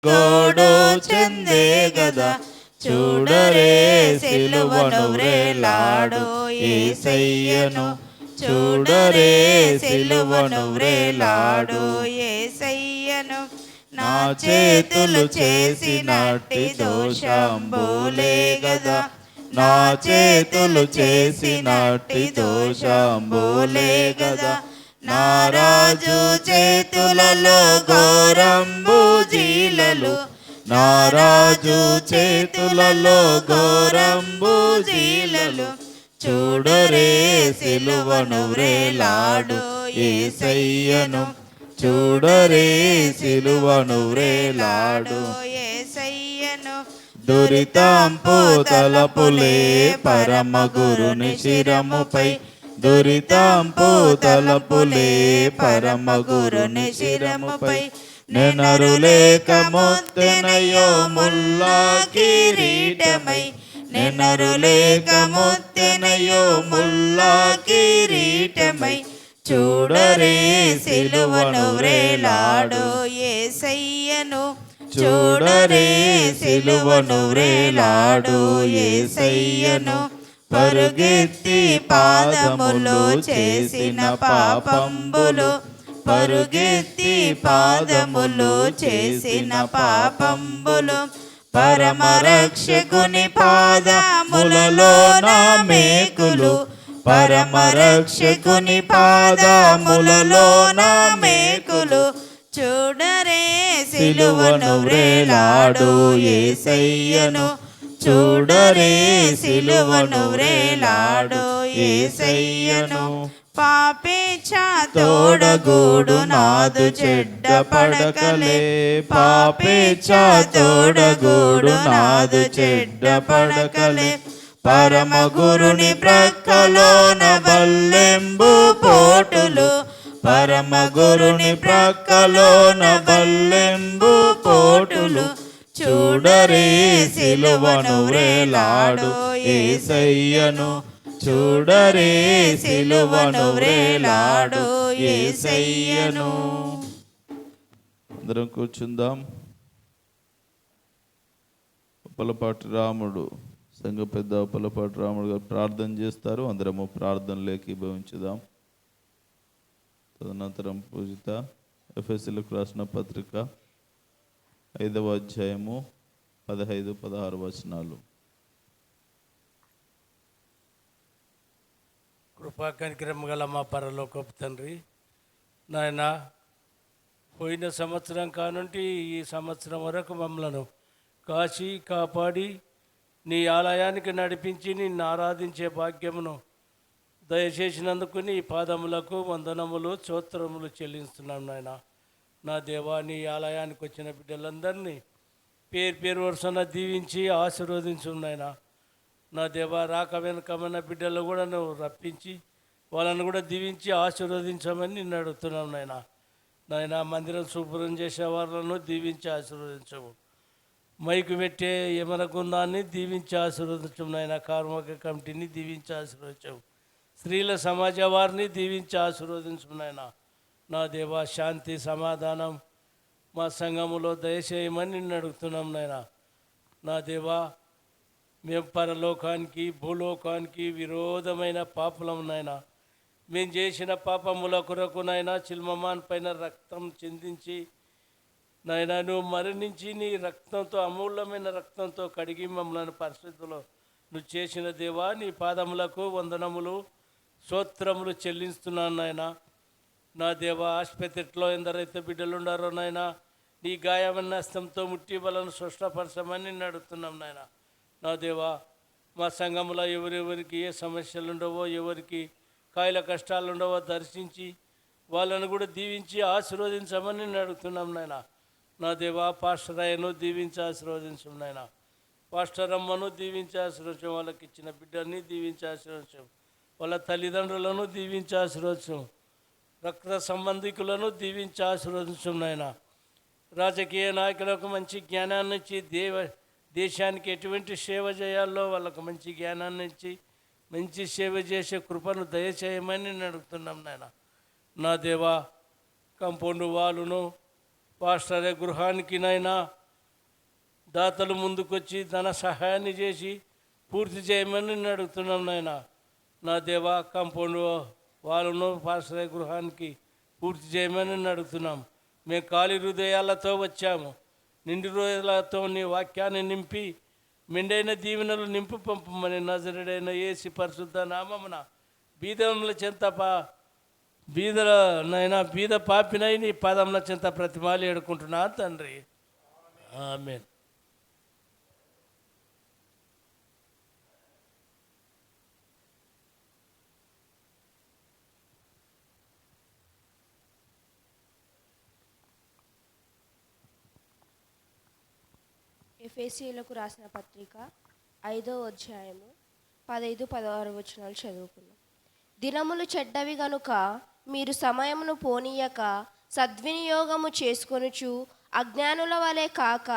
గోడు చెందే గదా చూడరే సిలువను వ్రేలాడు యేసయ్యను చూడరే సిలువను వ్రేలాడు యేసయ్యను నా చేతులు చేసినట్టి దోషంబులే గదా నా చేతులు చేసినట్టి దోషంబులే గదా నా రాజు చేతులలో ఘోరంబు జీలలు నా రాజు చేతులలో ఘోరంబు జీలలు చూడరే సిలువను వ్రేలాడు యేసయ్యను చూడరే సిలువను వ్రేలాడు యేసయ్యను దురితాంపు తలపులే పరమ గురుని శిరముపై దురితాంపు తలపులే పరమ గురుని శిరముపై నెనరులేక మొత్తెనయో ముల్లా కిరీటమై నెనరులేక మొత్తెనయో ముల్లా కిరీటమై చూడరే సిలువను వ్రేలాడు యేసయ్యను చూడరే సిలువను వ్రేలాడు యేసయ్యను పరుగెత్తి పాదములు చేసిన పాపంబులు పరుగెత్తి పాదములు చేసిన పాపంబులు పరమరక్షకుని పాదములలో నా మేకులు పరమరక్షకుని పాదములలో నా మేకులు చూడరే సిలువను వ్రేలాడు యేసయ్యను చూడరే సిలువను వ్రేలాడు యేసయ్యను పాపేచ్ఛ తోడగూడు నాదు చెడ్డ పడకలే పాపేచ్ఛ తోడగూడు నాదు చెడ్డ పడకలే పరమ గురుని ప్రక్కలోన బల్లెంబు పోటులు పరమ గురుని ప్రక్కలోన బల్లెంబు పోటులు చూడరే సిలువను వ్రేలాడు యేసయ్యను చూడరే సిలువను వ్రేలాడు యేసయ్యను. అందరం కూర్చుందాం. ఉప్పలపాటి రాముడు సంఘ పెద్ద ఉప్పలపాటి రాముడు గారు ప్రార్థన చేస్తారు. అందరము ప్రార్థనలు ఏకీభవించుదాం. తదనంతరం పూజిత ఎఫెసీయులకు రాసిన పత్రిక 5వ అధ్యాయము 15-16 వచనాలు. కృపా కనికరం గల మా పరలోకపు తండ్రి, నాయన పోయిన సంవత్సరం కానుండి ఈ సంవత్సరం వరకు మమ్మలను కాచి కాపాడి నీ ఆలయానికి నడిపించి నిన్ను ఆరాధించే భాగ్యమును దయచేసినందుకు నీ పాదములకు వందనములు స్తోత్రములు చెల్లిస్తున్నాం నాయన. నా దేవా, నీ ఆలయానికి వచ్చిన బిడ్డలందరినీ పేరు పేరు వరుసన దీవించి ఆశీర్వదించు నాయన. నా దేవా, రాక వెనకమైన బిడ్డలు కూడా నువ్వు రప్పించి వాళ్ళను కూడా దీవించి ఆశీర్వదించమని నిన్ను అడుగుతున్నాం నాయన. నాయన, మందిరం శుభ్రం చేసే వాళ్ళను దీవించి ఆశీర్వదించము. మైకు పెట్టే యమన గుందాన్ని దీవించి ఆశీర్వదించము నాయన. కార్మిక కమిటీని దీవించి ఆశీర్వదించము. స్త్రీల సమాజ వారిని దీవించి ఆశీర్వదించము నాయన. నా దేవా, శాంతి సమాధానం మా సంఘములో దయచేయమని నిన్ను అడుగుతున్నాం నాయన. నా దేవా, మేము పరలోకానికి భూలోకానికి విరోధమైన పాపలం నాయన. మేము చేసిన పాపముల కొరకు నాయన చిల్మమాన్ పైన రక్తం చిందించి నాయన నువ్వు మరణించి నీ రక్తంతో అమూల్యమైన రక్తంతో కడిగి మమ్మల్ని పరిస్థితుల్లో నువ్వు చేసిన దేవా, నీ పాదములకు వందనములు స్తోత్రములు చెల్లిస్తున్నాను నాయన. నా దేవా, ఆసుపత్రిలో ఎందరైతే బిడ్డలు ఉండారో నాయన, నీ గాయమైన హస్తంతో ముట్టి వాళ్ళను స్పష్టపరచమని నిన్ను అడుగుతున్నాం నాయన. నా దేవా, మా సంఘంలో ఎవరెవరికి ఏ సమస్యలు ఉండవో, ఎవరికి కాయల కష్టాలు ఉండవో దర్శించి వాళ్ళను కూడా దీవించి ఆశీర్వదించమని నిన్ను అడుగుతున్నాం నాయన. నా దేవా, పాస్టర్ అయ్యను దీవించి ఆశీర్వదించం నాయన. పాస్టర్ అమ్మను దీవించి ఆశీర్వదించం. వాళ్ళకి ఇచ్చిన బిడ్డని దీవించి ఆశీర్వదించం. వాళ్ళ తల్లిదండ్రులను దీవించి ఆశీర్వదించం. రక్త సంబంధికులను దీవించి ఆశీర్వదించం నాయన. రాజకీయ నాయకులకు మంచి జ్ఞానాన్ని ఇచ్చి దేశానికి ఎటువంటి సేవ చేయాలో వాళ్ళకు మంచి జ్ఞానాన్ని ఇచ్చి మంచి సేవ చేసే కృపను దయచేయమని నేను అడుగుతున్నాం నాయన. నా దేవా, కంపౌండ్ వాళ్ళను పాస్టర్ గృహానికి నాయనా దాతలు ముందుకొచ్చి ధన సహాయాన్ని చేసి పూర్తి చేయమని నిన్ను అడుగుతున్నాం నాయన. నా దేవా, కాంపౌండ్ వాళ్ళను పాశ్రయ గృహానికి పూర్తి చేయమని నిన్ను అడుగుతున్నాం. మేము ఖాళీ హృదయాలతో వచ్చాము. నిండు రోజులతో నీ వాక్యాన్ని నింపి మెండైన దీవెనలు నింపు పంపమని నజరుడైన యేసు పరిశుద్ధ నామమున బీదముల చెంత బీద పాపినై నీ పాదముల చెంత ప్రతిమాలు ఏడుకుంటున్నా తండ్రి. ఆమేన్. ఎఫెసీయులకు రాసిన పత్రిక 5వ అధ్యాయము 15-16 వచనాలు చదువుకున్నాం. దినములు చెడ్డవి గనుక మీరు సమయమును పోనీయక సద్వినియోగము చేసుకొనుచు అజ్ఞానుల వలె కాక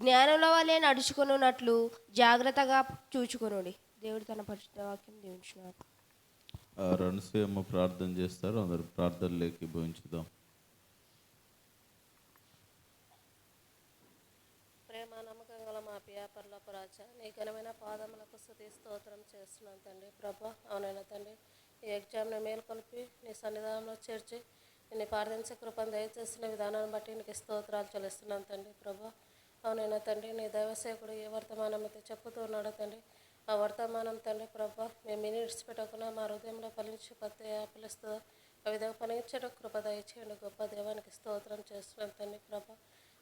జ్ఞానుల వలె నడుచుకొనున్నట్లు జాగ్రత్తగా చూచుకొనుడి. దేవుడు తన పరిశుద్ధ వాక్యం దీవించున్నారు. రణసీమ ప్రార్థన చేస్తారు. అందరు ప్రార్థనలోకి భవించుదాం. ప్రేమ నమ్మకం గల మా ప్రియ పరలోక రాజా, నీ ఘనమైన పాదములకు స్తుతి స్తోత్రం చేస్తున్నాను తండ్రి. ప్రభా, అవునైనా తండ్రి, ఈ ఎగ్జామ్ని మేల్కొల్పి నీ సన్నిధానంలో చేర్చి నేను ప్రార్థించే కృపను దయచేసిన విధానాన్ని బట్టి నీకు స్తోత్రాలు చెల్లిస్తున్నాను తండ్రి. ప్రభా, అవునైనా తండ్రి, నీ దైవసేకుడు ఏ వర్తమానం అయితే చెప్పుతూ ఉన్నాడో తండ్రి, ఆ వర్తమానం తండ్రి ప్రభా మేము మినిట్స్ పెట్టకుండా మా హృదయంలో ఫలించి పిలుస్తుందో ఆ విధంగా ఫలించడం కృప దయచేయండి. గొప్ప దేవానికి స్తోత్రం చేస్తున్నాను తండ్రి. ప్రభా,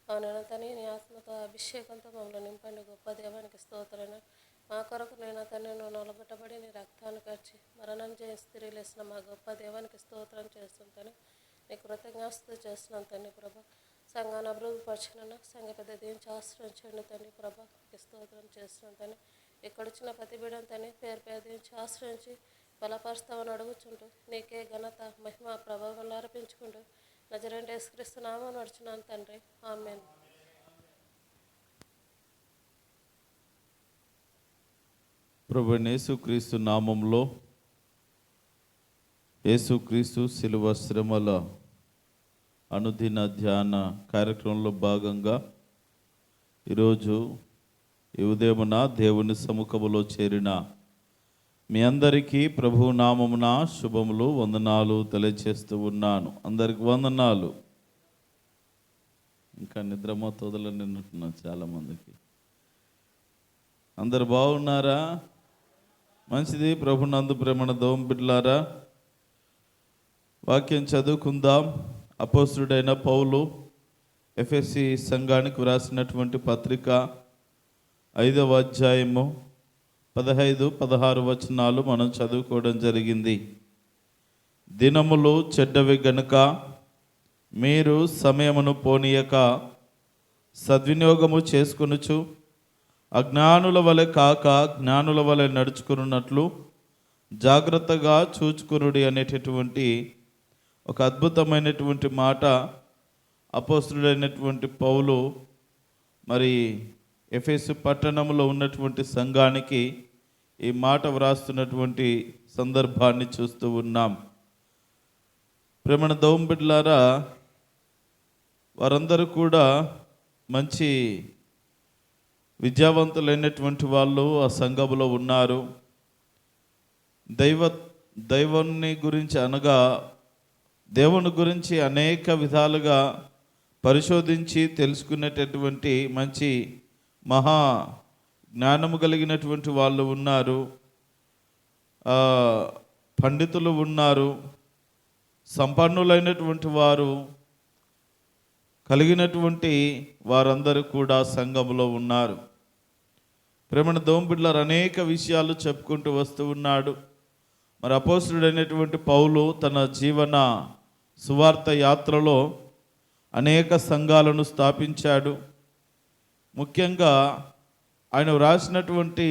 అవునైనా తండ్రి, నీ ఆత్మతో అభిషేకంతో మమ్మల్ని నింపండి. గొప్ప దేవానికి స్తోత్రమైన మా కొరకు నేను తండ్రి నువ్వు నలగొట్టబడి నీ రక్తాన్ని ఖర్చి మరణం చేసి తిరిగి లేసిన మా గొప్ప దేవానికి స్తోత్రం చేస్తుంటాను. నీ కృతజ్ఞాస్తుతి చేస్తున్నాను తండ్రి. ప్రభా, సంఘాన్ని అభివృద్ధి పరచుకున్న సంఘ పెద్ద దీనికి ఆశ్రయించండి తండ్రి. ప్రభా, నీకు స్తోత్రం చేస్తున్నాను తండ్రి. ఇక్కడొచ్చిన ప్రతి బిడ్డను తండ్రి పేరు పేరు దీనికి ఆశ్రయించి బలపరుస్తామని అడుగుచుంటూ నీకే ఘనత మహిమ ప్రభావం అర్పించుకుంటూ నజరేయుడైన యేసుక్రీస్తు నామమున నడుచున్నాను తండ్రి. ఆమేన్. ప్రభువైన యేసుక్రీస్తు నామంలో యేసుక్రీస్తు శిలువ శ్రమల అనుదిన ధ్యాన కార్యక్రమంలో భాగంగా ఈరోజు ఈ ఉదయమున దేవుని సముఖములో చేరిన మీ అందరికీ ప్రభు నామమున శుభములు వందనాలు తెలియజేస్తూ ఉన్నాను. అందరికి వందనాలు. ఇంకా నిద్రమో తోదలని ఉంటున్నాను చాలామందికి. అందరు బాగున్నారా? మంచిది. ప్రభు నందు ప్రేమణ దోమ బిడ్డలారా, వాక్యం చదువుకుందాం. అపోస్తుడైన పౌలు ఎఫెసీ సంఘానికి వ్రాసినటువంటి పత్రిక 5వ అధ్యాయము 15-16 వచనాలు మనం చదువుకోవడం జరిగింది. దినములు చెడ్డవి గనుక మీరు సమయమును పోనీయక సద్వినియోగము చేసుకొనుచు అజ్ఞానుల వలె కాక జ్ఞానుల వలె నడుచుకున్నట్లు జాగ్రత్తగా చూచుకునుడి అనేటటువంటి ఒక అద్భుతమైనటువంటి మాట అపోస్తుడైనటువంటి పౌలు మరి ఎఫెసు పట్టణంలో ఉన్నటువంటి సంఘానికి ఈ మాట వ్రాస్తున్నటువంటి సందర్భాన్ని చూస్తూ ఉన్నాం. ప్రేమణ దౌం బిడ్డలారా, వారందరూ కూడా మంచి విద్యావంతులైనటువంటి వాళ్ళు ఆ సంఘంలో ఉన్నారు. దైవాన్ని గురించి అనగా దేవుని గురించి అనేక విధాలుగా పరిశోధించి తెలుసుకునేటటువంటి మంచి మహా జ్ఞానము కలిగినటువంటి వాళ్ళు ఉన్నారు. పండితులు ఉన్నారు. సంపన్నులైనటువంటి వారు కలిగినటువంటి వారందరూ కూడా సంఘంలో ఉన్నారు. ప్రేమణ దోంబిడ్లర్ అనేక విషయాలు చెప్పుకుంటూ వస్తూ ఉన్నాడు. మరి అపోస్తుడైనటువంటి పౌలు తన జీవన సువార్త యాత్రలో అనేక సంఘాలను స్థాపించాడు. ముఖ్యంగా ఆయన వ్రాసినటువంటి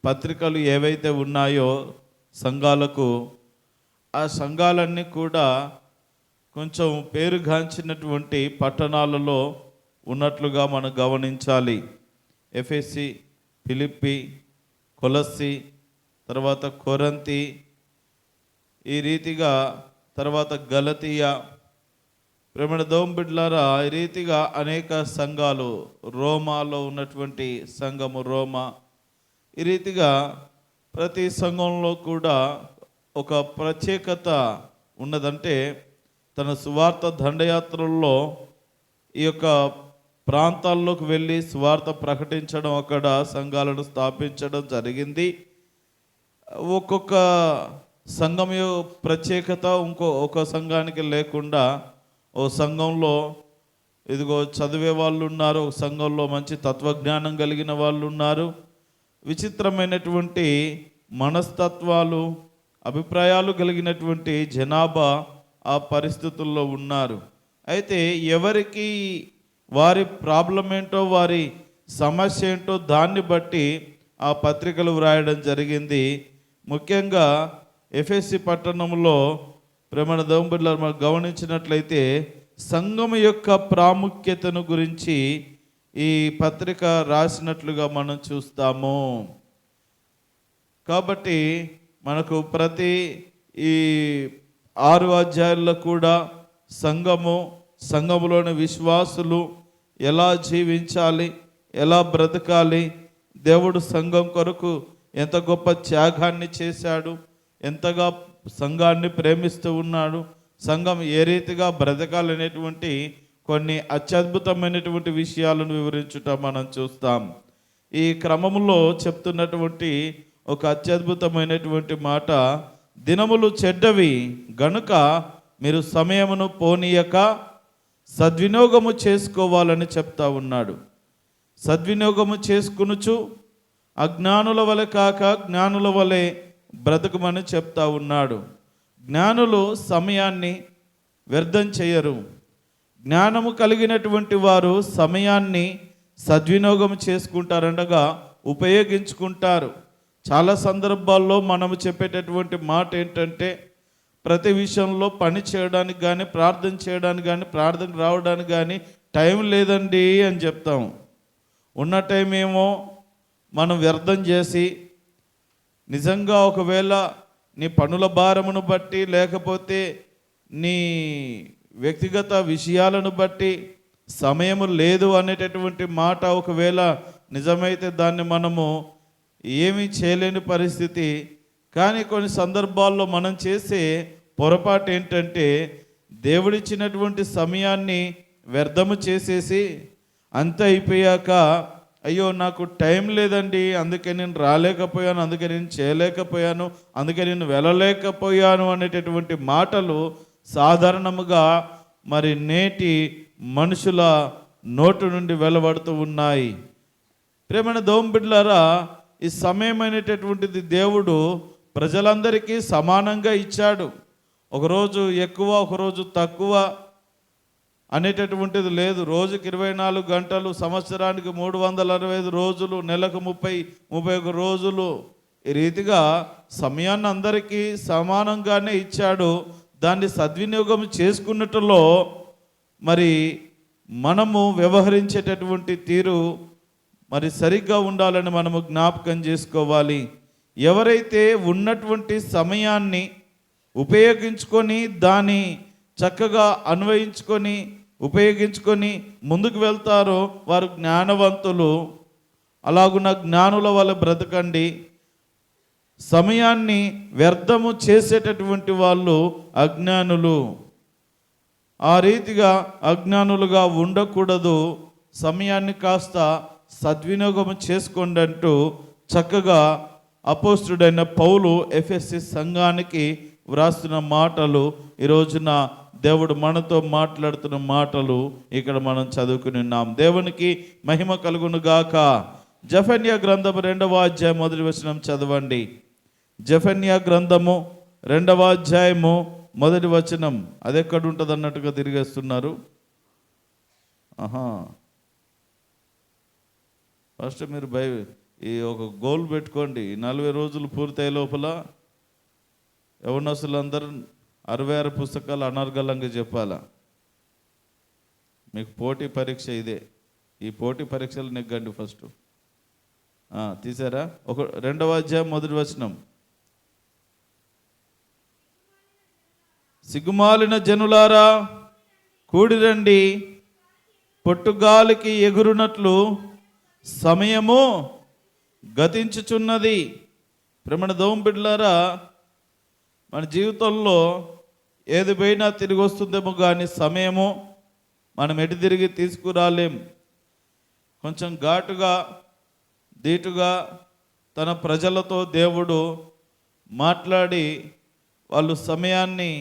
పత్రికలు ఏవైతే ఉన్నాయో సంఘాలకు, ఆ సంఘాలన్నీ కూడా కొంచెం పేరుగాంచినటువంటి పట్టణాలలో ఉన్నట్లుగా మనం గమనించాలి. ఎఫెసీ, ఫిలిప్పి, కొలస్సి, తర్వాత కొరంతి, ఈ రీతిగా తర్వాత గలతీయ. ప్రేమణ దోమ బిడ్డలారా, ఈ రీతిగా అనేక సంఘాలు, రోమాలో ఉన్నటువంటి సంఘము రోమా, ఈ రీతిగా ప్రతి సంఘంలో కూడా ఒక ప్రత్యేకత ఉన్నదంటే తన సువార్త దండయాత్రల్లో ఈ యొక్క ప్రాంతాల్లోకి వెళ్ళి సువార్త ప్రకటించడం, అక్కడ సంఘాలను స్థాపించడం జరిగింది. ఒక్కొక్క సంఘం ప్రత్యేకత ఒక సంఘానికి లేకుండా, ఓ సంఘంలో ఇదిగో చదివే వాళ్ళు ఉన్నారు, ఒక సంఘంలో మంచి తత్వజ్ఞానం కలిగిన వాళ్ళు ఉన్నారు, విచిత్రమైనటువంటి మనస్తత్వాలు, అభిప్రాయాలు కలిగినటువంటి జనాభా ఆ పరిస్థితుల్లో ఉన్నారు. అయితే ఎవరికి వారి ప్రాబ్లం ఏంటో, వారి సమస్య ఏంటో దాన్ని బట్టి ఆ పత్రికలు వ్రాయడం జరిగింది. ముఖ్యంగా ఎఫెసీ పట్టణంలో ప్రేమణ దౌంబుల్లో మనం గమనించినట్లయితే సంఘం యొక్క ప్రాముఖ్యతను గురించి ఈ పత్రిక రాసినట్లుగా మనం చూస్తాము. కాబట్టి మనకు ప్రతి ఈ 6 అధ్యాయాల్లో కూడా సంఘములోని విశ్వాసులు ఎలా జీవించాలి, ఎలా బ్రతకాలి, దేవుడు సంఘం కొరకు ఎంత గొప్ప త్యాగాన్ని చేశాడు, ఎంతగా సంఘాన్ని ప్రేమిస్తూ ఉన్నాడు, సంఘం ఏ రీతిగా బ్రతకాలనేటువంటి కొన్ని అత్యద్భుతమైనటువంటి విషయాలను వివరించుట మనం చూస్తాం. ఈ క్రమంలో చెప్తున్నటువంటి ఒక అత్యద్భుతమైనటువంటి మాట, దినములు చెడ్డవి గనుక మీరు సమయమును పోనీయక సద్వినియోగము చేసుకోవాలని చెప్తా ఉన్నాడు. సద్వినియోగము చేసుకునుచు అజ్ఞానుల వలె కాక జ్ఞానుల వలె బ్రతకమని చెప్తా ఉన్నాడు. జ్ఞానులు సమయాన్ని వ్యర్థం చేయరు. జ్ఞానము కలిగినటువంటి వారు సమయాన్ని సద్వినియోగం చేసుకుంటారనగా ఉపయోగించుకుంటారు. చాలా సందర్భాల్లో మనము చెప్పేటటువంటి మాట ఏంటంటే, ప్రతి విషయంలో పని చేయడానికి కానీ, ప్రార్థన చేయడానికి కానీ, ప్రార్థన రావడానికి కానీ టైం లేదండి అని చెప్తాం. ఉన్న టైం ఏమో మనం వ్యర్థం చేసి, నిజంగా ఒకవేళ నీ పనుల భారమును బట్టి, లేకపోతే నీ వ్యక్తిగత విషయాలను బట్టి సమయము లేదు అనేటటువంటి మాట ఒకవేళ నిజమైతే దాన్ని మనము ఏమీ చేయలేని పరిస్థితి. కానీ కొన్ని సందర్భాల్లో మనం చేసే పొరపాటు ఏంటంటే, దేవుడిచ్చినటువంటి సమయాన్ని వ్యర్థము చేసేసి అంత అయిపోయాక, అయ్యో నాకు టైం లేదండి, అందుకే నేను రాలేకపోయాను, అందుకే నేను చేయలేకపోయాను, అందుకే నేను వెళ్ళలేకపోయాను అనేటటువంటి మాటలు సాధారణముగా మరి నేటి మనుషుల నోటు నుండి వెలువడుతూ ఉన్నాయి. ప్రేమైన దోంబిడ్లారా, ఈ సమయం అనేటటువంటిది దేవుడు ప్రజలందరికీ సమానంగా ఇచ్చాడు. ఒకరోజు ఎక్కువ, ఒకరోజు తక్కువ అనేటటువంటిది లేదు. రోజుకి 24 గంటలు, సంవత్సరానికి 365 రోజులు, నెలకు 30-31 రోజులు, ఈ రీతిగా సమయాన్ని అందరికీ సమానంగానే ఇచ్చాడు. దాన్ని సద్వినియోగం చేసుకున్నట్టులో మరి మనము వ్యవహరించేటటువంటి తీరు మరి సరిగ్గా ఉండాలని మనము జ్ఞాపకం చేసుకోవాలి. ఎవరైతే ఉన్నటువంటి సమయాన్ని ఉపయోగించుకొని, దాన్ని చక్కగా అన్వయించుకొని, ఉపయోగించుకొని ముందుకు వెళ్తారో వారు జ్ఞానవంతులు. అలాగున్న జ్ఞానుల వల్ల బ్రతకండి. సమయాన్ని వ్యర్థము చేసేటటువంటి వాళ్ళు అజ్ఞానులు. ఆ రీతిగా అజ్ఞానులుగా ఉండకూడదు. సమయాన్ని కాస్త సద్వినియోగం చేసుకోండి అంటూ చక్కగా అపోస్తుడైన పౌలు ఎఫెసీ సంఘానికి వ్రాస్తున్న మాటలు, ఈ రోజున దేవుడు మనతో మాట్లాడుతున్న మాటలు ఇక్కడ మనం చదువుకుని ఉన్నాం. దేవునికి మహిమ కలుగును గాక. జెఫన్యా గ్రంథము 2వ అధ్యాయం 1వ వచనం చదవండి. జెఫన్యా గ్రంథము 2వ అధ్యాయము 1వ వచనం. అది ఎక్కడ ఉంటుంది అన్నట్టుగా తిరిగేస్తున్నారు. ఫస్ట్ మీరు ఈ ఒక గోల్ పెట్టుకోండి. 40 రోజులు పూర్తయ్యే లోపల యవనస్తులందరూ 66 పుస్తకాలు అనర్గళంగా చెప్పాలా. మీకు పోటీ పరీక్ష ఇదే. ఈ పోటీ పరీక్షలు నెగ్గండి ఫస్ట్. తీసారా? 2వ అధ్యాయం 1వ వచనం. సిగ్గుమాలిన జనులారా, కూడిరండి, పొట్టుగాలికి ఎగురునట్లు సమయము గతించుచున్నది. ప్రేమణ దోమ బిడ్డలారా, మన జీవితంలో ఏది పోయినా తిరిగి వస్తుందేమో కానీ సమయము మనం ఎటు తిరిగి తీసుకురాలేం. కొంచెం ఘాటుగా ధీటుగా తన ప్రజలతో దేవుడు మాట్లాడి వాళ్ళు సమయాన్ని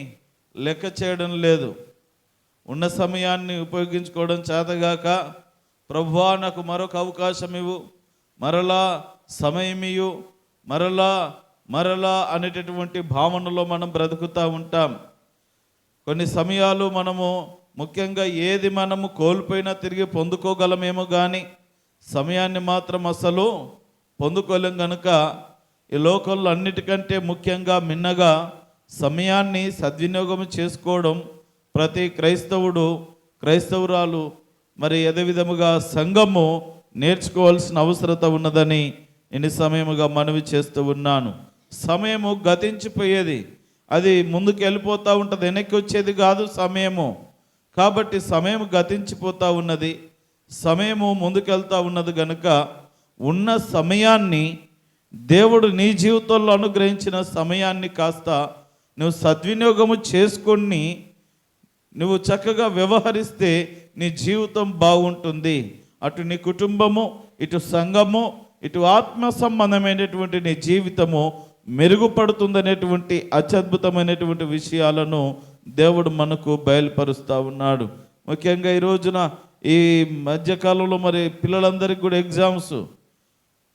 లెక్క చేయడం లేదు. ఉన్న సమయాన్ని ఉపయోగించుకోవడం చేతగాక, ప్రభువా నాకు మరొక అవకాశం ఇవ్వు, మరలా సమయం ఇవ్వు, మరలా అనేటటువంటి భావనలో మనం బ్రతుకుతూ ఉంటాం. కొన్ని సమయాలు మనము ముఖ్యంగా ఏది మనము కోల్పోయినా తిరిగి పొందుకోగలమేమో కానీ సమయాన్ని మాత్రం అసలు పొందుకోలేం. కనుక ఈ లోకంలో అన్నిటికంటే ముఖ్యంగా మిన్నగా సమయాన్ని సద్వినియోగం చేసుకోవడం ప్రతి క్రైస్తవురాలు మరి అదే విధముగా సంఘము నేర్చుకోవాల్సిన అవసరత ఉన్నదని ఎన్ని సమయముగా మనవి చేస్తూ ఉన్నాను. సమయము గతించిపోయేది, అది ముందుకు వెళ్ళిపోతూ ఉంటుంది, వెనక్కి వచ్చేది కాదు సమయము. కాబట్టి సమయం గతించిపోతూ ఉన్నది, సమయము ముందుకెళ్తూ ఉన్నది. కనుక ఉన్న సమయాన్ని, దేవుడు నీ జీవితంలో అనుగ్రహించిన సమయాన్ని కాస్త నువ్వు సద్వినియోగము చేసుకొని నువ్వు చక్కగా వ్యవహరిస్తే నీ జీవితం బాగుంటుంది. అటు నీ కుటుంబము, ఇటు సంఘము, ఇటు ఆత్మ సంబంధమైనటువంటి నీ జీవితము మెరుగుపడుతుందనేటువంటి అత్యద్భుతమైనటువంటి విషయాలను దేవుడు మనకు బయలుపరుస్తూ ఉన్నాడు. ముఖ్యంగా ఈ రోజున ఈ మధ్యకాలంలో మరి పిల్లలందరికీ కూడా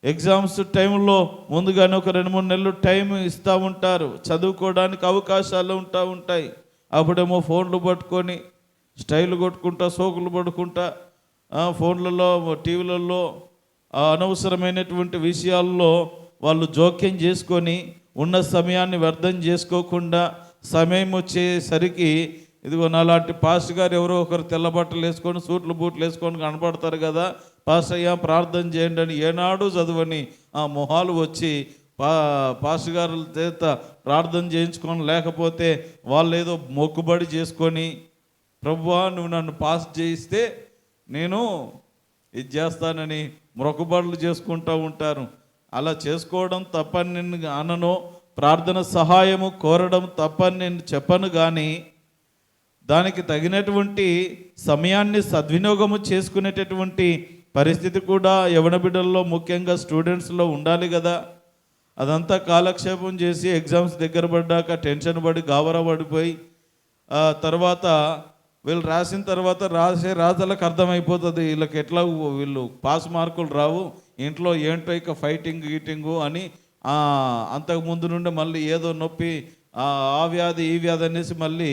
ఎగ్జామ్స్ టైంలో ముందుగానే ఒక 2-3 నెలలు టైం ఇస్తూ ఉంటారు, చదువుకోవడానికి అవకాశాలు ఉంటాయి. అప్పుడేమో ఫోన్లు పట్టుకొని స్టైల్ కొట్టుకుంటా, సోకులు పడుకుంటా, ఫోన్లలో టీవీలలో అనవసరమైనటువంటి విషయాల్లో వాళ్ళు జోక్యం చేసుకొని ఉన్న సమయాన్ని వ్యర్థం చేసుకోకుండా సమయం వచ్చేసరికి ఇదిగో నాలాంటి పాస్టర్ గారు ఎవరో ఒకరు తెల్ల బట్టలు వేసుకొని సూట్లు బూట్లు వేసుకొని కనపడతారు కదా, పాస్టర్ అయ్యా ప్రార్థన చేయండి అని ఏనాడు చదువని ఆ మొహాలు వచ్చి పాస్టర్ గారుల చేత ప్రార్థన చేయించుకొని, లేకపోతే వాళ్ళు ఏదో మొక్కుబడి చేసుకొని ప్రభువా నువ్వు నన్ను పాస్ చేయిస్తే నేను ఇది చేస్తానని మొక్కుబడులు చేసుకుంటూ ఉంటారు. అలా చేసుకోవడం తప్పని నేను అనను, ప్రార్థన సహాయము కోరడం తప్పని నేను చెప్పను. కానీ దానికి తగినటువంటి సమయాన్ని సద్వినియోగము చేసుకునేటటువంటి పరిస్థితి కూడా యవ్వన బిడ్డల్లో ముఖ్యంగా స్టూడెంట్స్లో ఉండాలి కదా. అదంతా కాలక్షేపం చేసి ఎగ్జామ్స్ దగ్గర పడ్డాక టెన్షన్ పడి గాబరా పడిపోయి తర్వాత వీళ్ళు రాసిన తర్వాత రాజలకు అర్థమైపోతుంది వీళ్ళకి ఎట్లా వీళ్ళు పాస్ మార్కులు రావు, ఇంట్లో ఏంటో ఇక ఫైటింగు అని అంతకుముందు నుండి మళ్ళీ ఏదో నొప్పి ఆ వ్యాధి ఈ వ్యాధి అనేసి మళ్ళీ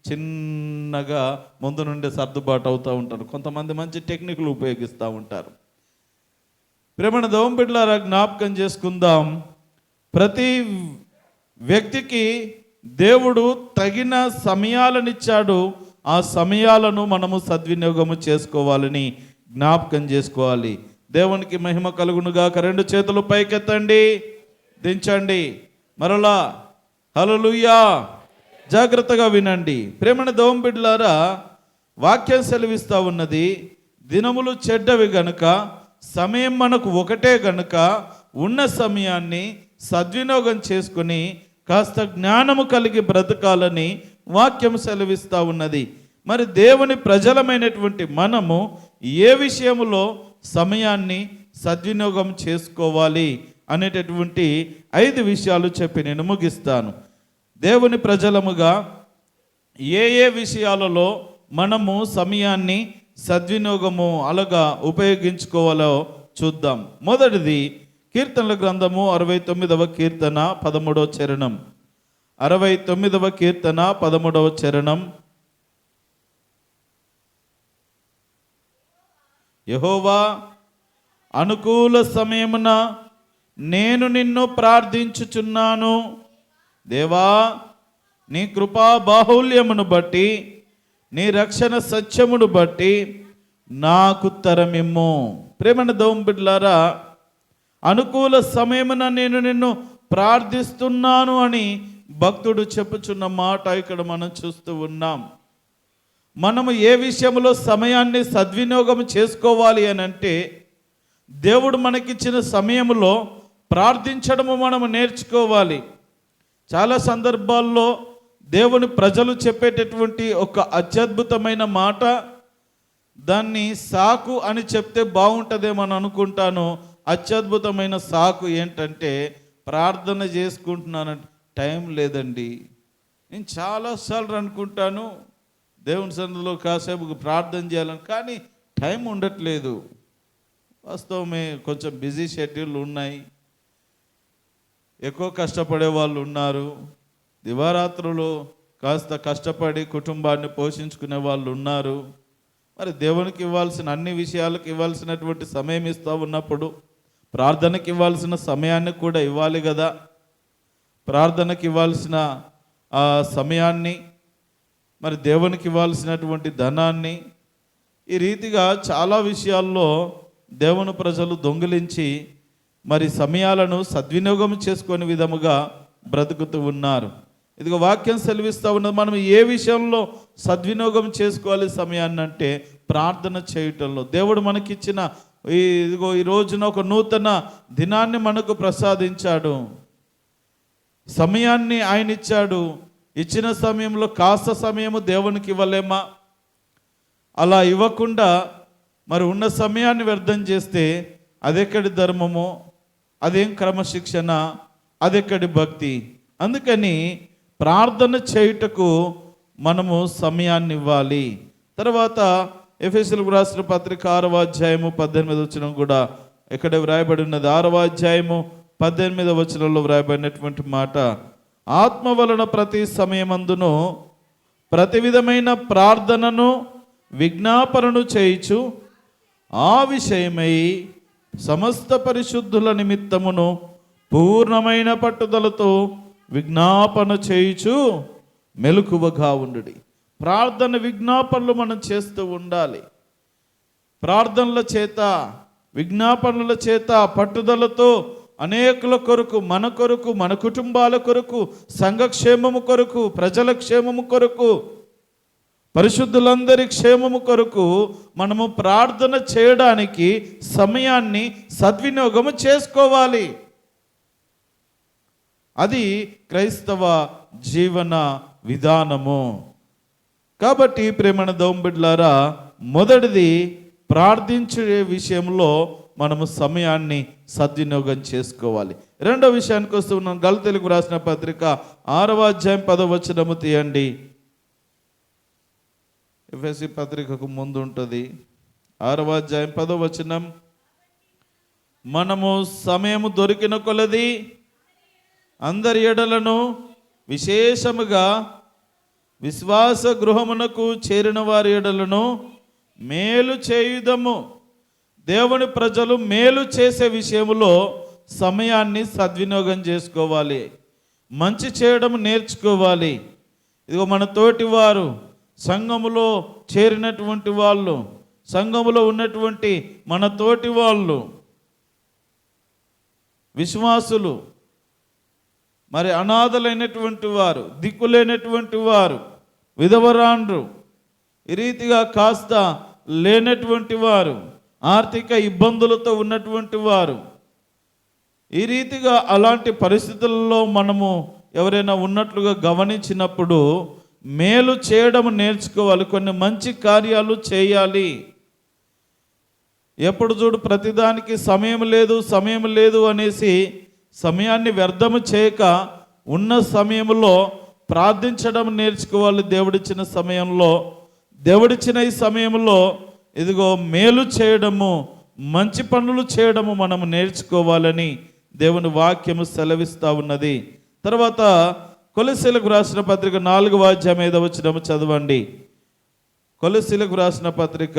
చిన్నగా ముందు నుండి సర్దుబాటు అవుతూ ఉంటారు. కొంతమంది మంచి టెక్నిక్లు ఉపయోగిస్తూ ఉంటారు. ప్రేమణ దోమ బిడ్డలారా, జ్ఞాపకం చేసుకుందాం, ప్రతి వ్యక్తికి దేవుడు తగిన సమయాలనిచ్చాడు. ఆ సమయాలను మనము సద్వినియోగము చేసుకోవాలని జ్ఞాపకం చేసుకోవాలి. దేవునికి మహిమ కలుగునుగాక. 2 చేతులు పైకెత్తండి, దించండి, మరలా హల్లెలూయా. జాగ్రత్తగా వినండి. ప్రేమణ దోమ బిడ్డలారా, వాక్యం సెలవిస్తూ ఉన్నది, దినములు చెడ్డవి గనుక సమయం మనకు ఒకటే గనుక ఉన్న సమయాన్ని సద్వినియోగం చేసుకుని కాస్త జ్ఞానము కలిగి బ్రతకాలని వాక్యం సెలవిస్తూ ఉన్నది. మరి దేవుని ప్రజలమైనటువంటి మనము ఏ విషయములో సమయాన్ని సద్వినియోగం చేసుకోవాలి అనేటటువంటి 5 విషయాలు చెప్పి నేను ముగిస్తాను. దేవుని ప్రజలముగా ఏ విషయాలలో మనము సమయాన్ని సద్వినియోగము అలాగా ఉపయోగించుకోవాలో చూద్దాం. మొదటిది కీర్తనల గ్రంథము 69వ కీర్తన 13వ చరణం. 69వ కీర్తన 13వ చరణం. యెహోవా, అనుకూల సమయమున నేను నిన్ను ప్రార్థించుచున్నాను. దేవా, నీ కృపా బాహుల్యమును బట్టి, నీ రక్షణ సత్యమును బట్టి నాకు ఉత్తరమిమ్ము. ప్రేమణ దోమ బిడ్డలారా, అనుకూల సమయమున నేను నిన్ను ప్రార్థిస్తున్నాను అని భక్తుడు చెప్పుచున్న మాట ఇక్కడ మనం చూస్తూ ఉన్నాం. మనము ఏ విషయంలో సమయాన్ని సద్వినియోగం చేసుకోవాలి అని అంటే, దేవుడు మనకిచ్చిన సమయంలో ప్రార్థించడము మనము నేర్చుకోవాలి. చాలా సందర్భాల్లో దేవుని ప్రజలు చెప్పేటటువంటి ఒక అత్యద్భుతమైన మాట, దాన్ని సాకు అని చెప్తే బాగుంటుందేమో అని అనుకుంటాను. అత్యద్భుతమైన సాకు ఏంటంటే, ప్రార్థన చేసుకుంటున్నానంటే టైం లేదండి. నేను చాలాసార్లు అనుకుంటాను దేవుని సన్నిధిలో కాసేపు ప్రార్థన చేయాలని, కానీ టైం ఉండట్లేదు. వాస్తవమే, కొంచెం బిజీ షెడ్యూల్ ఉన్నాయి, ఎక్కువ కష్టపడే వాళ్ళు ఉన్నారు, దివారాత్రులు కాస్త కష్టపడి కుటుంబాన్ని పోషించుకునే వాళ్ళు ఉన్నారు. మరి దేవునికి ఇవ్వాల్సిన అన్ని విషయాలకు ఇవ్వాల్సినటువంటి సమయం ఇస్తూ ఉన్నప్పుడు ప్రార్థనకి ఇవ్వాల్సిన సమయాన్ని కూడా ఇవ్వాలి కదా. ప్రార్థనకి ఇవ్వాల్సిన ఆ సమయాన్ని, మరి దేవునికి ఇవ్వాల్సినటువంటి ధనాన్ని, ఈ రీతిగా చాలా విషయాల్లో దేవుని ప్రజలు దొంగిలించి మరి సమయాలను సద్వినియోగం చేసుకునే విధముగా బ్రతుకుతూ ఉన్నారు. ఇదిగో వాక్యం సెలవిస్తూ ఉన్నది, మనం ఏ విషయంలో సద్వినియోగం చేసుకోవాలి సమయాన్ని అంటే ప్రార్థన చేయటంలో. దేవుడు మనకిచ్చిన ఇదిగో ఈ రోజున ఒక నూతన దినాన్ని మనకు ప్రసాదించాడు, సమయాన్ని ఆయన ఇచ్చాడు. ఇచ్చిన సమయంలో కాస్త సమయము దేవునికి ఇవ్వలేమా? అలా ఇవ్వకుండా మరి ఉన్న సమయాన్ని వ్యర్థం చేస్తే అదెక్కడి ధర్మమో, అదేం క్రమశిక్షణ, అదెక్కడి భక్తి? అందుకని ప్రార్థన చేయుటకు మనము సమయాన్ని ఇవ్వాలి. తర్వాత ఎఫెసీయులకు రాసిన పత్రిక 6వ అధ్యాయము 18వ వచనం కూడా ఇక్కడ వ్రాయబడి ఉన్నది. 6వ అధ్యాయము 18వ వచనంలో వ్రాయబడినటువంటి మాట, ఆత్మ వలన ప్రతి సమయమందును ప్రతి విధమైన ప్రార్థనను విజ్ఞాపనను చేయుచు ఆ విషయమై సమస్త పరిశుద్ధుల నిమిత్తమును పూర్ణమైన పట్టుదలతో విజ్ఞాపన చేయుచు మెలకువగా ఉండుడి. ప్రార్థన విజ్ఞాపనలు మనం చేస్తూ ఉండాలి. ప్రార్థనల చేత, విజ్ఞాపనల చేత, పట్టుదలతో అనేకుల కొరకు, మన కొరకు, మన కుటుంబాల కొరకు, సంఘక్షేమము కొరకు, ప్రజల క్షేమము కొరకు, పరిశుద్ధులందరి క్షేమము కొరకు మనము ప్రార్థన చేయడానికి సమయాన్ని సద్వినియోగము చేసుకోవాలి. అది క్రైస్తవ జీవన విధానము. కాబట్టి ప్రేమణ దౌంబిడ్లారా, మొదటిది ప్రార్థించే విషయంలో మనము సమయాన్ని సద్వినియోగం చేసుకోవాలి. రెండో విషయానికి వస్తూ ఉన్నాం. గలతీయులకు రాసిన పత్రిక 6వ అధ్యాయం 10వ వచనము తీయండి. ఎఫెసీ పత్రికకు ముందు ఉంటుంది. 6వ అధ్యాయం 10వ వచనం, మనము సమయము దొరికిన కొలది అందరి ఎడలను విశేషముగా విశ్వాస గృహమునకు చేరిన వారి ఎడలను మేలు చేయుదము. దేవుని ప్రజలు మేలు చేసే విషయంలో సమయాన్ని సద్వినియోగం చేసుకోవాలి, మంచి చేయడం నేర్చుకోవాలి. ఇదిగో మన తోటి వారు, సంఘములో చేరినటువంటి వాళ్ళు, సంఘములో ఉన్నటువంటి మన తోటి వాళ్ళు, విశ్వాసులు, మరి అనాథలైనటువంటి వారు, దిక్కులేనటువంటి వారు, విధవరాండ్రు, ఈ రీతిగా కాస్త లేనటువంటి వారు, ఆర్థిక ఇబ్బందులతో ఉన్నటువంటి వారు, ఈ రీతిగా అలాంటి పరిస్థితుల్లో మనము ఎవరైనా ఉన్నట్లుగా గమనించినప్పుడు మేలు చేయడం నేర్చుకోవాలి. కొన్ని మంచి కార్యాలు చేయాలి. ఎప్పుడు చూడు ప్రతిదానికి సమయం లేదు అనేసి సమయాన్ని వ్యర్థము చేయక ఉన్న సమయంలో ప్రార్థించడం నేర్చుకోవాలి. దేవుడిచ్చిన సమయంలో, దేవుడిచ్చిన ఈ సమయంలో ఇదిగో మేలు చేయడము, మంచి పనులు చేయడము మనము నేర్చుకోవాలని దేవుని వాక్యము సెలవిస్తూ ఉన్నది. తర్వాత కొలస్సీలకు రాసిన పత్రిక 4వ అధ్యాయం 5వ వచనము చదవండి. కొలస్సీలకు రాసిన పత్రిక,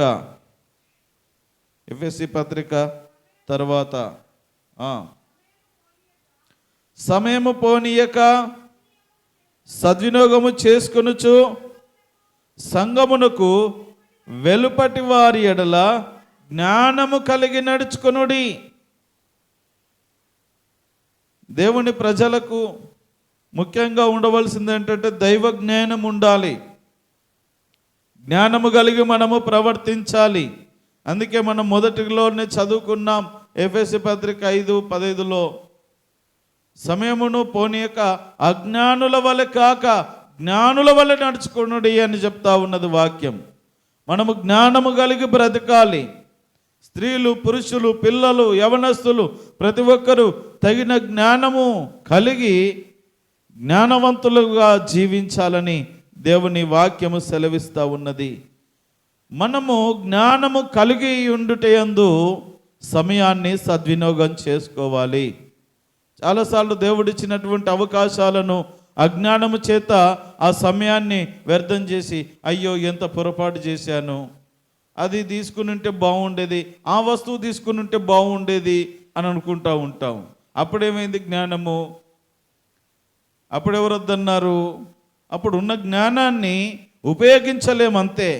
ఎఫెసీ పత్రిక తర్వాత సమయము పోనీయక సద్వినియోగము చేసుకొనుచు సంఘమునకు వెలుపటి వారి ఎడల జ్ఞానము కలిగి నడుచుకొనుడి. దేవుని ప్రజలకు ముఖ్యంగా ఉండవలసింది ఏంటంటే దైవ జ్ఞానం ఉండాలి. జ్ఞానము కలిగి మనము ప్రవర్తించాలి. అందుకే మనం మొదటిలోనే చదువుకున్నాం ఎఫెసీ పత్రిక 5:15 సమయమును పోనీయక అజ్ఞానుల వలె కాక జ్ఞానుల వలె నడుచుకునుడి అని చెప్తా ఉన్నది వాక్యం. మనము జ్ఞానము కలిగి బ్రతకాలి. స్త్రీలు, పురుషులు, పిల్లలు, యవనస్తులు ప్రతి ఒక్కరూ తగిన జ్ఞానము కలిగి జ్ఞానవంతులుగా జీవించాలని దేవుని వాక్యము సెలవిస్తూ ఉన్నది. మనము జ్ఞానము కలిగి ఉండుటయందు సమయాన్ని సద్వినియోగం చేసుకోవాలి. చాలాసార్లు దేవుడిచ్చినటువంటి అవకాశాలను అజ్ఞానము చేత ఆ సమయాన్ని వ్యర్థం చేసి, అయ్యో ఎంత పొరపాటు చేశాను, అది తీసుకుని ఉంటే బాగుండేది, ఆ వస్తువు తీసుకుని ఉంటే బాగుండేది అని అనుకుంటూ ఉంటాం. అప్పుడేమైంది జ్ఞానము? అప్పుడెవరు వద్దన్నారు? అప్పుడు ఉన్న జ్ఞానాన్ని ఉపయోగించలేమంతే.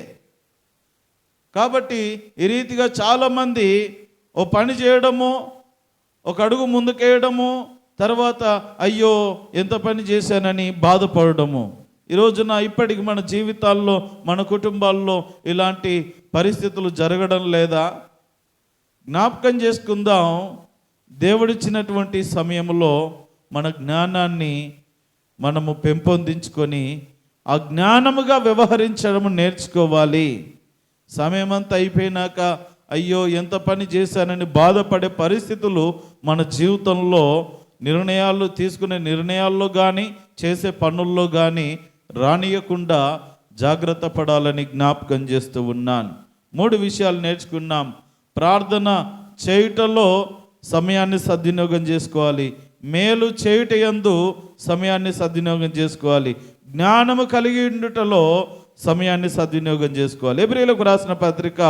కాబట్టి ఈ రీతిగా చాలామంది ఓ పని చేయడము, ఒక అడుగు ముందుకేయడము, తర్వాత అయ్యో ఎంత పని చేశానని బాధపడము. ఈ రోజున ఇప్పటికి మన జీవితాల్లో, మన కుటుంబాల్లో ఇలాంటి పరిస్థితులు జరగడం లేదా? జ్ఞాపకం చేసుకుందాం. దేవుడిచ్చినటువంటి సమయంలో మన జ్ఞానాన్ని మనము పెంపొందించుకొని ఆ జ్ఞానముగా వ్యవహరించడం నేర్చుకోవాలి. సమయం అంతా అయిపోయినాక అయ్యో ఎంత పని చేశానని బాధపడే పరిస్థితులు మన జీవితంలో తీసుకునే నిర్ణయాల్లో కానీ చేసే పనుల్లో కానీ రానియకుండా జాగ్రత్త పడాలని జ్ఞాపకం చేస్తూ ఉన్నాను. 3 విషయాలు నేర్చుకున్నాం. ప్రార్థన చేయుటలో సమయాన్ని సద్వినియోగం చేసుకోవాలి. మేలు చేయుట యందు సమయాన్ని సద్వినియోగం చేసుకోవాలి. జ్ఞానము కలిగి ఉండుటలో సమయాన్ని సద్వినియోగం చేసుకోవాలి. హెబ్రీయులకు రాసిన పత్రిక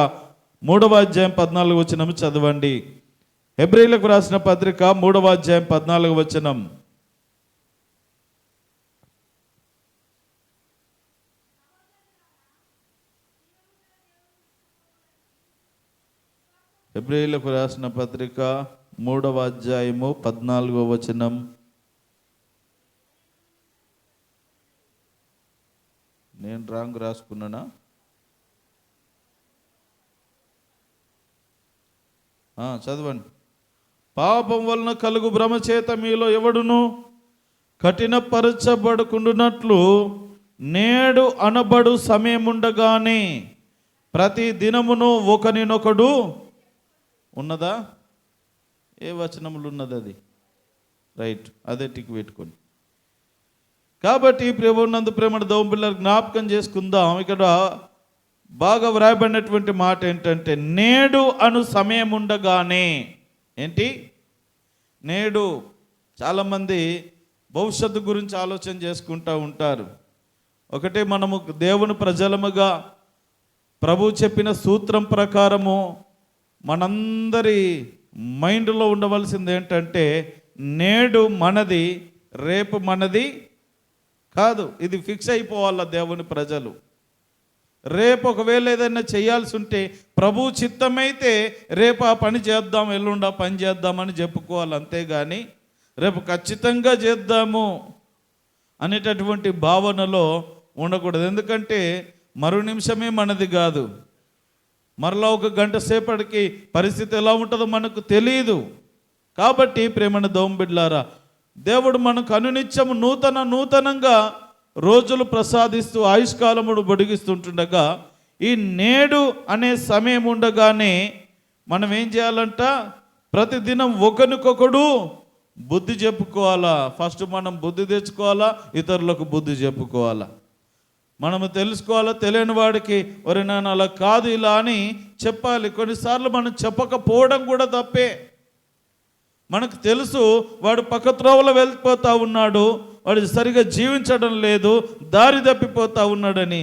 3వ అధ్యాయం 14వ వచనం చదవండి. హెబ్రీయులకు రాసిన పత్రిక 3వ అధ్యాయం 14వ వచనం. హెబ్రీయులకు రాసిన పత్రిక 3వ అధ్యాయము 14వ వచనం. నేను రాంగ్ రాసుకున్నానా? చదవండి. పాపం వలన కలుగు భ్రమ చేత మీలో ఎవడును కఠినపరచబడుకుంటున్నట్లు నేడు అనబడు సమయముండగానే ప్రతి దినమును ఒకనినొకడు ఉన్నదా? ఏ వచనములు ఉన్నది అది? రైట్, అదే టిక్ పెట్టుకోండి. కాబట్టి ప్రభువునందు ప్రేమను దోంపిల్లలు జ్ఞాపకం చేసుకుందాం. ఇక్కడ బాగా వ్రాయబడినటువంటి మాట ఏంటంటే నేడు అను సమయం ఉండగానే. ఏంటి నేడు? చాలామంది భవిష్యత్తు గురించి ఆలోచన చేసుకుంటూ ఉంటారు. ఒకటే, మనము దేవుని ప్రజలముగా ప్రభు చెప్పిన సూత్రం ప్రకారము మనందరి మైండ్లో ఉండవలసింది ఏంటంటే నేడు మనది, రేపు మనది కాదు. ఇది ఫిక్స్ అయిపోవాల దేవుని ప్రజలు. రేపు ఒకవేళ ఏదైనా చేయాల్సి ఉంటే ప్రభు చిత్తమైతే రేపు ఆ పని చేద్దాం, ఎల్లుండి ఆ పని చేద్దామని చెప్పుకోవాలి. అంతేగాని రేపు ఖచ్చితంగా చేద్దాము అనేటటువంటి భావనలో ఉండకూడదు. ఎందుకంటే మరో నిమిషమే మనది కాదు. మరలా ఒక గంట సేపటికి పరిస్థితి ఎలా ఉంటుందో మనకు తెలియదు. కాబట్టి ప్రేమను దోంబిడ్లారా, దేవుడు మనకు అనునిత్యము నూతనంగా రోజులు ప్రసాదిస్తూ ఆయుష్కాలముడు పొడిగిస్తుంటుండగా ఈ నేడు అనే సమయం ఉండగానే మనం ఏం చేయాలంట? ప్రతిదినం ఒకరికొకడు బుద్ధి చెప్పుకోవాలా. ఫస్ట్ మనం బుద్ధి తెచ్చుకోవాలా, ఇతరులకు బుద్ధి చెప్పుకోవాలా. మనము తెలుసుకోవాలా. తెలియని వాడికి ఒరే నాన్న అలా కాదు ఇలా అని చెప్పాలి. కొన్నిసార్లు మనం చెప్పకపోవడం కూడా తప్పే. మనకు తెలుసు వాడు పక్కత్రోవలో వెళ్ళిపోతూ ఉన్నాడు, వాడు సరిగా జీవించడం లేదు, దారి తప్పిపోతూ ఉన్నాడని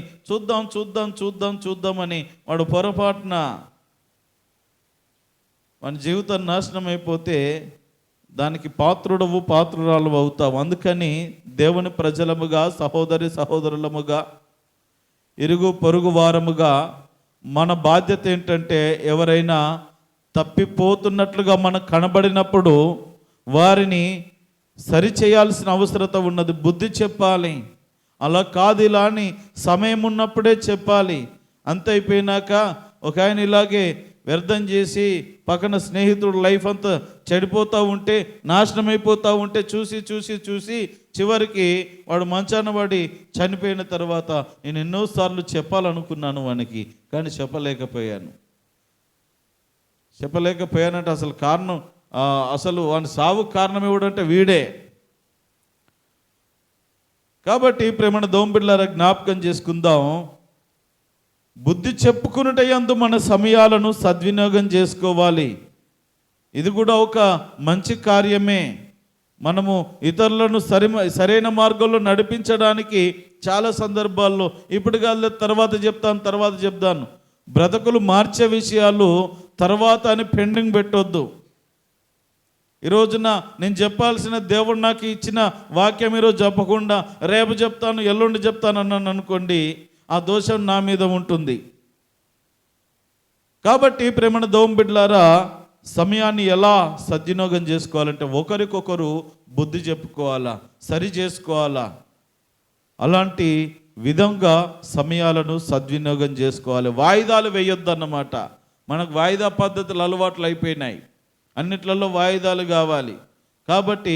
చూద్దామని వాడు పొరపాటున మన జీవితం నాశనం అయిపోతే దానికి పాత్రురాలు అవుతావు. అందుకని దేవుని ప్రజలముగా, సహోదరులముగా, ఇరుగు పొరుగు వారముగా మన బాధ్యత ఏంటంటే ఎవరైనా తప్పిపోతున్నట్లుగా మనకు కనబడినప్పుడు వారిని సరిచేయాల్సిన అవసరత ఉన్నది. బుద్ధి చెప్పాలి. అలా కాదు ఇలా అని సమయం ఉన్నప్పుడే చెప్పాలి. అంత అయిపోయినాక ఒక ఆయన ఇలాగే వ్యర్థం చేసి పక్కన స్నేహితుడు లైఫ్ అంతా చెడిపోతూ ఉంటే, నాశనం అయిపోతూ ఉంటే చూసి చూసి చూసి చివరికి వాడు మంచాన పడి చనిపోయిన తర్వాత నేను ఎన్నోసార్లు చెప్పాలనుకున్నాను వానికి, కానీ చెప్పలేకపోయానంటే అసలు కారణం, అసలు వాని సావుకు కారణం ఎవడంటే వీడే. కాబట్టి ప్రేమణ దోంబిళ్ళారా జ్ఞాపకం చేసుకుందాం, బుద్ధి చెప్పుకున్నట యందు మన సమయాలను సద్వినియోగం చేసుకోవాలి. ఇది కూడా ఒక మంచి కార్యమే. మనము ఇతరులను సరైన మార్గంలో నడిపించడానికి చాలా సందర్భాల్లో, ఇప్పుడు కాదు తర్వాత చెప్తాను, బ్రతుకులు మార్చే విషయాలు తర్వాత అని పెండింగ్ పెట్టొద్దు. ఈ రోజున నేను చెప్పాల్సిన దేవుడు నాకు ఇచ్చిన వాక్యం ఈరోజు చెప్పకుండా రేపు చెప్తాను, ఎల్లుండి చెప్తాను అన్నాను అనుకోండి, ఆ దోషం నా మీద ఉంటుంది. కాబట్టి ప్రేమణ దోంబిడ్లారా, సమయాన్ని ఎలా సద్వినియోగం చేసుకోవాలంటే ఒకరికొకరు బుద్ధి చెప్పుకోవాలా, సరి చేసుకోవాలా. అలాంటి విధంగా సమయాలను సద్వినియోగం చేసుకోవాలి. వాయిదాలు వేయొద్దన్నమాట. మనకు వాయిదా పద్ధతులు అలవాట్లు అయిపోయినాయి, అన్నిట్లలో వాయిదాలు కావాలి. కాబట్టి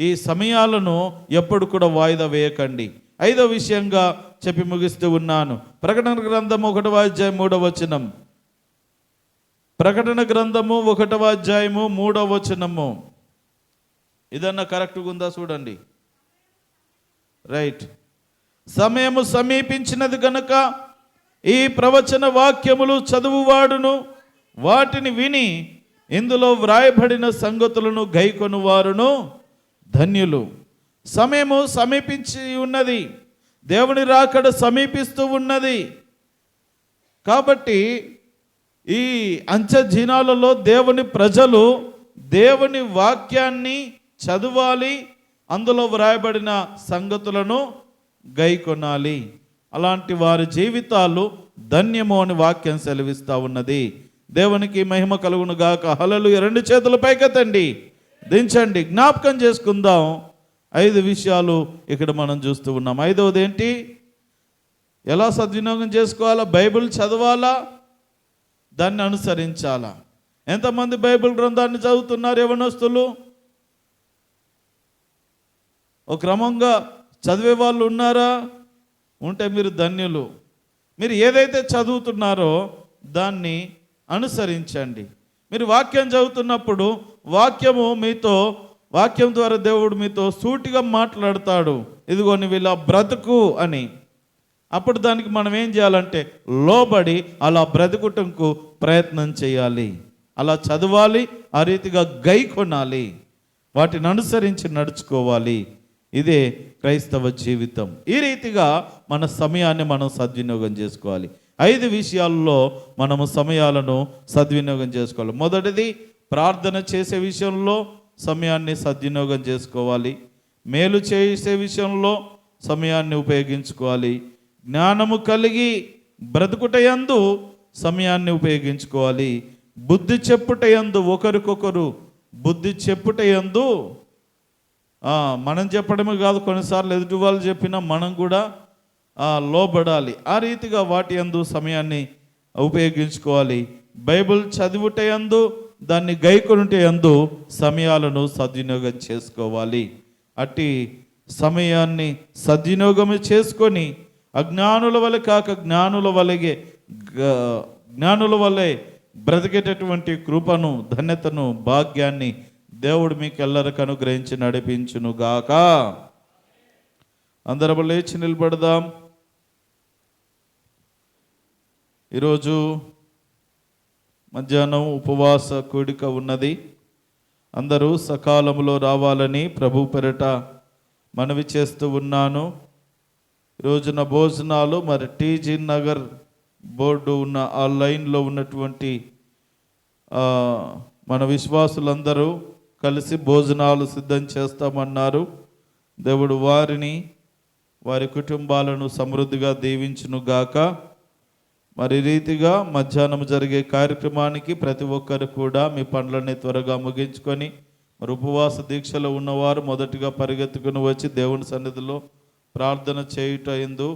ఈ సమయాలను ఎప్పుడు కూడా వాయిదా వేయకండి. 5వ విషయంగా చెప్పి ముగిస్తూ ఉన్నాను. ప్రకటన గ్రంథము 1వ అధ్యాయం 3వ వచనం. ప్రకటన గ్రంథము 1వ అధ్యాయము 3వ వచనము. ఇదన్నా కరెక్ట్గా ఉందా చూడండి. రైట్. సమయము సమీపించినది గనుక ఈ ప్రవచన వాక్యములు చదువువాడును వాటిని విని ఇందులో వ్రాయబడిన సంగతులను గైకొనువారును ధన్యులు. సమయము సమీపించి ఉన్నది, దేవుని రాకడ సమీపిస్తూ ఉన్నది. కాబట్టి ఈ అంచె దినాలలో దేవుని ప్రజలు దేవుని వాక్యాన్ని చదవాలి, అందులో వ్రాయబడిన సంగతులను గైకొనాలి. అలాంటి వారి జీవితాలు ధన్యము అని వాక్యం సెలవిస్తూ ఉన్నది. దేవునికి మహిమ కలుగును గాక. హల్లెలూయా. 2 చేతులు పైకెత్తండి, దించండి. జ్ఞాపకం చేసుకుందాం. 5 విషయాలు ఇక్కడ మనం చూస్తూ ఉన్నాం. 5వది ఏంటి? ఎలా సద్వినియోగం చేసుకోవాలా? బైబిల్ చదవాలా, దాన్ని అనుసరించాలా. ఎంతమంది బైబిల్ గ్రంథాన్ని చదువుతున్నారు యవనస్తులు? ఒక క్రమంగా చదివే వాళ్ళు ఉన్నారా? ఉంటే మీరు ధన్యులు. మీరు ఏదైతే చదువుతున్నారో దాన్ని అనుసరించండి. మీరు వాక్యం చదువుతున్నప్పుడు వాక్యం ద్వారా దేవుడు మీతో సూటిగా మాట్లాడతాడు. ఇదిగో నువ్వు ఇలా బ్రతుకు అని. అప్పుడు దానికి మనం ఏం చేయాలంటే లోబడి అలా బ్రతుకుటకు ప్రయత్నం చేయాలి, అలా చదవాలి, ఆ రీతిగా గైకొనాలి, వాటిని అనుసరించి నడుచుకోవాలి. ఇదే క్రైస్తవ జీవితం. ఈ రీతిగా మన సమయాన్ని మనం సద్వినియోగం చేసుకోవాలి. 5 విషయాల్లో మనము సమయాలను సద్వినియోగం చేసుకోవాలి. మొదటిది, ప్రార్థన చేసే విషయంలో సమయాన్ని సద్వినియోగం చేసుకోవాలి. మేలు చేసే విషయంలో సమయాన్ని ఉపయోగించుకోవాలి. జ్ఞానము కలిగి బ్రతుకుటయందు సమయాన్ని ఉపయోగించుకోవాలి. బుద్ధి చెప్పుటయందు ఒకరికొకరు బుద్ధి చెప్పుటయందు, మనం చెప్పడమే కాదు, కొన్నిసార్లు ఎదుటి వాళ్ళు చెప్పినా మనం కూడా లోబడాలి. ఆ రీతిగా వాటి యందు సమయాన్ని ఉపయోగించుకోవాలి. బైబిల్ చదువుటయందు, దాన్ని గైకొనుటయందు సమయాలను సద్వినియోగం చేసుకోవాలి. అట్టి సమయాన్ని సద్వినియోగం చేసుకొని అజ్ఞానుల వలె కాక జ్ఞానుల వలె బ్రతికేటటువంటి కృపను, ధన్యతను, భాగ్యాన్ని దేవుడు మీకు ఎల్లరికి అనుగ్రహించి నడిపించును గాక. అందరం లేచి నిలబడదాం. ఈరోజు మధ్యాహ్నం ఉపవాస కూడిక ఉన్నది. అందరూ సకాలంలో రావాలని ప్రభు పేరిట మనవి చేస్తూ ఉన్నాను. రోజున భోజనాలు మరి టీజీ నగర్ బోర్డు ఉన్న ఆ లైన్లో ఉన్నటువంటి మన విశ్వాసులందరూ కలిసి భోజనాలు సిద్ధం చేస్తామన్నారు. దేవుడు వారిని, వారి కుటుంబాలను సమృద్ధిగా దీవించును గాక. మరి రీతిగా మధ్యాహ్నం జరిగే కార్యక్రమానికి ప్రతి ఒక్కరు కూడా మీ పనులన్నీ త్వరగా ముగించుకొని, మరి ఉపవాస దీక్షలో ఉన్నవారు మొదటిగా పరిగెత్తుకుని వచ్చి దేవుని సన్నిధిలో ప్రార్థన చేయుట యందు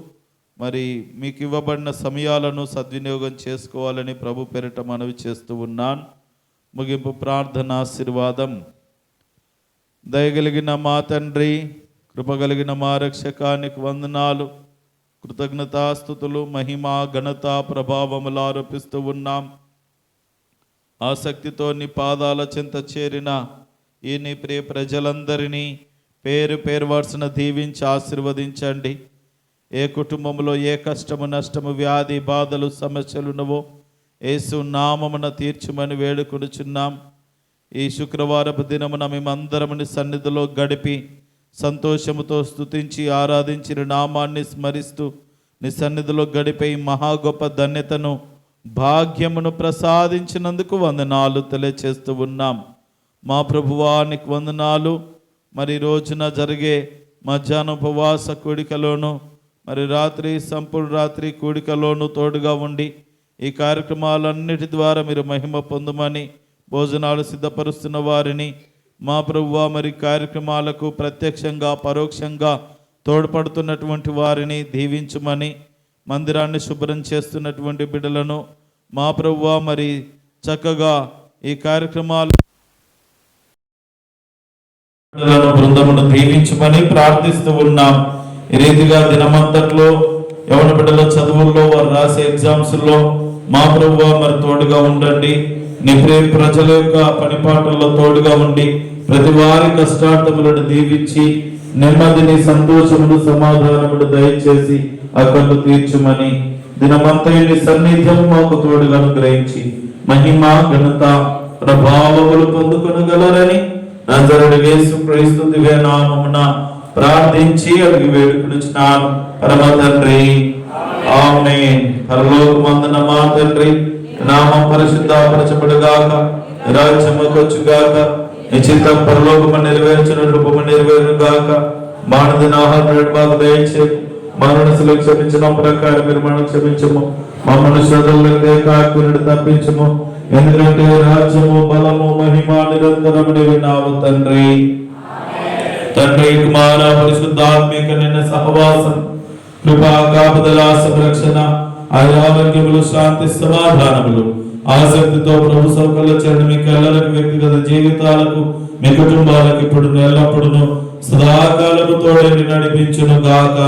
మరి మీకు ఇవ్వబడిన సమయాలను సద్వినియోగం చేసుకోవాలని ప్రభు పేరిట మనవి చేస్తూ ఉన్నాను. ముగింపు ప్రార్థన ఆశీర్వాదం. దయగలిగిన మా తండ్రి, కృపగలిగిన మా రక్షకానికి వందనాలు, కృతజ్ఞతాస్తుతులు, మహిమ, ఘనత, ప్రభావములు ఆరోపిస్తూ ఉన్నాం. ఆసక్తితో నీ పాదాల చెంత చేరిన ఈ నీ ప్రియ ప్రజలందరినీ పేరు పేరు వరుసన దీవించి ఆశీర్వదించండి. ఏ కుటుంబంలో ఏ కష్టము, నష్టము, వ్యాధి, బాధలు, సమస్యలున్నవో యేసు నామమున తీర్చుమని వేడుకొనుచున్నాం. ఈ శుక్రవారపు దినమున మేమందరముని సన్నిధిలో గడిపి సంతోషముతో స్తుతించి ఆరాధించిన నామాన్ని స్మరిస్తూ నీ సన్నిధిలో గడిపే ఈ మహా గొప్ప ధన్యతను, భాగ్యమును ప్రసాదించినందుకు వందనాలు తెలియచేస్తూ ఉన్నాం. మా ప్రభువానికి వందనాలు. మరి రోజున జరిగే మధ్యాహ్న ఉపవాస కూడికలోను, మరి రాత్రి సంపూర్ణ రాత్రి కూడికలోను తోడుగా ఉండి ఈ కార్యక్రమాలన్నిటి ద్వారా మీరు మహిమ పొందమని, భోజనాలు సిద్ధపరుస్తున్న వారిని మా ప్రభువా మరి కార్యక్రమాలకు ప్రత్యక్షంగా పరోక్షంగా తోడ్పడుతున్నటువంటి వారిని దీవించమని, మందిరాన్ని శుభ్రం చేస్తున్నటువంటి బిడ్డలను మా ప్రభువా మరి చక్కగా ఈ కార్యక్రమాలు బృందమును దీవించమని ప్రార్థిస్తూ ఉన్నాం. ఈ రీతిగా దినమంతట్లో యవన బిడ్డల చదువుల్లో, వారు రాసే ఎగ్జామ్స్లో మా ప్రభువా మరి తోడుగా ఉండండి. నీ ప్రియ ప్రజల యొక్క పనిపాటల్లో తోడుగా ఉండి ప్రతి వారి కష్టార్థములను దీవించి నెమ్మదిని, సంతోషమును, సమాధానమును దయచేసి అక్కలు తీర్చుమని, దినమంతా నీ సన్నిధ్యం మాకు తోడుగా అనుగ్రహించి మహిమ, ఘనత, ప్రభావములు పొందుకొనగలరని నజరుడు యేసు క్రీస్తు దివ్య నామమున ప్రార్థించి అడిగి వేడుకొనుచున్నాను పరమ తండ్రి, ఆమేన్. పరలోకమందున మా తండ్రి, నామం పరిశుద్ధపరచబడుగాక, రాజ్యముకు వచ్చుగాక, నీ చిత్తం పరలోకము నెరవేర్చినట్లు భూమి నెరవేరుగాక. మానదిన ఆహారం మాకు దయచేయి, మనసులు క్షమించడం ప్రకారం మీరు మనం క్షమించము, మమ్మల్ని శోధనలకు కాకుండా తప్పించము. ఎందుకంటే రాజ్యము, బలము, మహిమ నిరంతరము నీవే నావు తండ్రి. తండ్రి, కుమార, పరిశుద్ధాత్మిక నిన్న సహవాసం, కృపా, కాపుదల, సంరక్షణ, ఆరోగ్యములు, శాంతి, సమాధానములు, ఆసక్తితో ప్రభు సౌకర్య చరణి మీకు ఎల్లరికి, వ్యక్తిగత జీవితాలకు, మీ కుటుంబాలకు ఇప్పుడు ఎల్లప్పుడూ సదాకాలము తోడని నడిపించును గాక.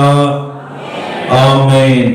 ఆమేన్.